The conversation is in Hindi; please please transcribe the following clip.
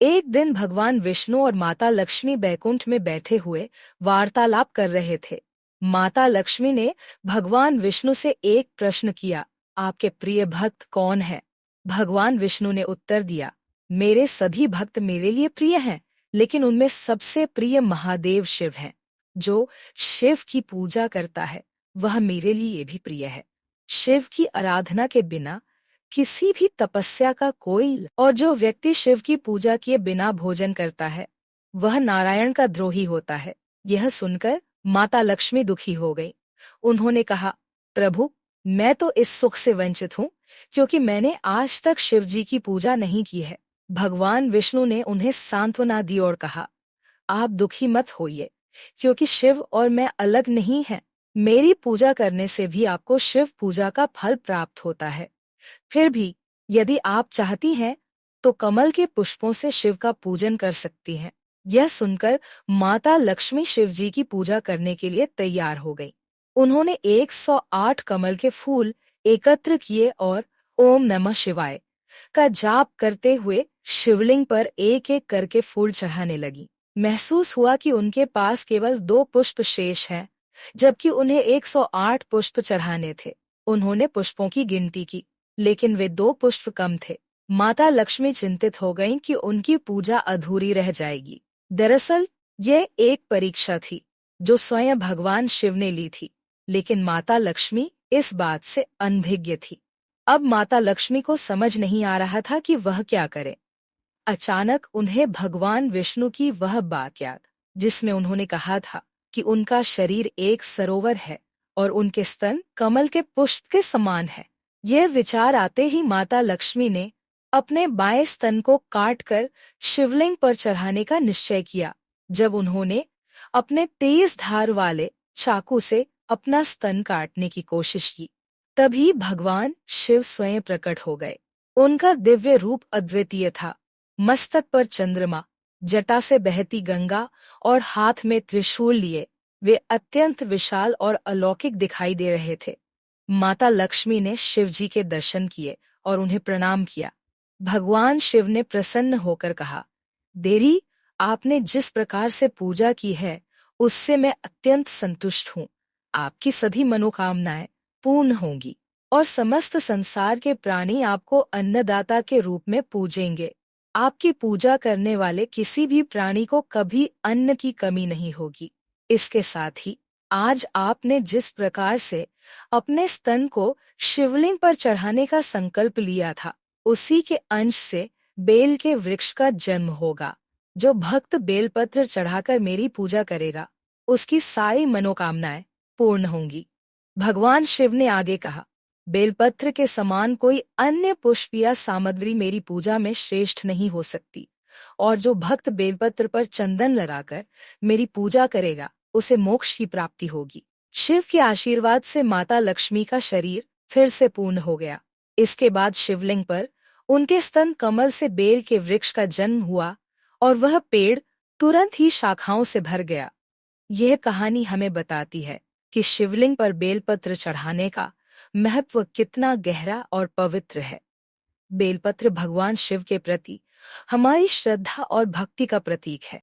एक दिन भगवान विष्णु और माता लक्ष्मी बैकुंठ में बैठे हुए वार्तालाप कर रहे थे। माता लक्ष्मी ने भगवान विष्णु से एक प्रश्न किया, आपके प्रिय भक्त कौन है? भगवान विष्णु ने उत्तर दिया, मेरे सभी भक्त मेरे लिए प्रिय हैं, लेकिन उनमें सबसे प्रिय महादेव शिव हैं। जो शिव की पूजा करता है वह मेरे लिए भी प्रिय है। शिव की आराधना के बिना किसी भी तपस्या का कोई और जो व्यक्ति शिव की पूजा किए बिना भोजन करता है वह नारायण का द्रोही होता है। यह सुनकर माता लक्ष्मी दुखी हो गई। उन्होंने कहा, प्रभु, मैं तो इस सुख से वंचित हूँ क्योंकि मैंने आज तक शिव जी की पूजा नहीं की है। भगवान विष्णु ने उन्हें सांत्वना दी और कहा, आप दुखी मत होइए, क्योंकि शिव और मैं अलग नहीं हैं। मेरी पूजा करने से भी आपको शिव पूजा का फल प्राप्त होता है। फिर भी यदि आप चाहती हैं तो कमल के पुष्पों से शिव का पूजन कर सकती हैं। यह सुनकर माता लक्ष्मी शिव जी की पूजा करने के लिए तैयार हो गई। उन्होंने 108 कमल के फूल एकत्र किए और ओम नमः शिवाय का जाप करते हुए शिवलिंग पर एक एक करके फूल चढ़ाने लगी। महसूस हुआ कि उनके पास केवल 2 पुष्प शेष हैं, जबकि उन्हें 108 पुष्प चढ़ाने थे। उन्होंने पुष्पों की गिनती की, लेकिन वे 2 पुष्प कम थे। माता लक्ष्मी चिंतित हो गईं कि उनकी पूजा अधूरी रह जाएगी। दरअसल यह एक परीक्षा थी जो स्वयं भगवान शिव ने ली थी, लेकिन माता लक्ष्मी इस बात से अनभिज्ञ थी। अब माता लक्ष्मी को समझ नहीं आ रहा था कि वह क्या करे। अचानक उन्हें भगवान विष्णु की वह बात याद, जिसमें उन्होंने कहा था कि उनका शरीर एक सरोवर है और उनके स्तन कमल के पुष्प के समान है। यह विचार आते ही माता लक्ष्मी ने अपने बाएं स्तन को काटकर शिवलिंग पर चढ़ाने का निश्चय किया। जब उन्होंने अपने तेज धार वाले चाकू से अपना स्तन काटने की कोशिश की, तभी भगवान शिव स्वयं प्रकट हो गए। उनका दिव्य रूप अद्वितीय था। मस्तक पर चंद्रमा, जटा से बहती गंगा और हाथ में त्रिशूल लिए वे अत्यंत विशाल और अलौकिक दिखाई दे रहे थे। माता लक्ष्मी ने शिव जी के दर्शन किए और उन्हें प्रणाम किया। भगवान शिव ने प्रसन्न होकर कहा, देवी, आपने जिस प्रकार से पूजा की है उससे मैं अत्यंत संतुष्ट हूँ। आपकी सभी मनोकामनाएं पूर्ण होंगी और समस्त संसार के प्राणी आपको अन्नदाता के रूप में पूजेंगे। आपकी पूजा करने वाले किसी भी प्राणी को कभी अन्न की कमी नहीं होगी। इसके साथ ही आज आपने जिस प्रकार से अपने स्तन को शिवलिंग पर चढ़ाने का संकल्प लिया था, उसी के अंश से बेल के वृक्ष का जन्म होगा। जो भक्त बेलपत्र चढ़ाकर मेरी पूजा करेगा उसकी सारी मनोकामनाएं पूर्ण होंगी। भगवान शिव ने आगे कहा, बेलपत्र के समान कोई अन्य पुष्प या सामग्री मेरी पूजा में श्रेष्ठ नहीं हो सकती, और जो भक्त बेलपत्र पर चंदन लगाकर मेरी पूजा करेगा उसे मोक्ष की प्राप्ति होगी। शिव के आशीर्वाद से माता लक्ष्मी का शरीर फिर से पूर्ण हो गया। इसके बाद शिवलिंग पर उनके स्तन कमल से बेल के वृक्ष का जन्म हुआ और वह पेड़ तुरंत ही शाखाओं से भर गया। यह कहानी हमें बताती है कि शिवलिंग पर बेलपत्र चढ़ाने का महत्व कितना गहरा और पवित्र है। बेलपत्र भगवान शिव के प्रति हमारी श्रद्धा और भक्ति का प्रतीक है।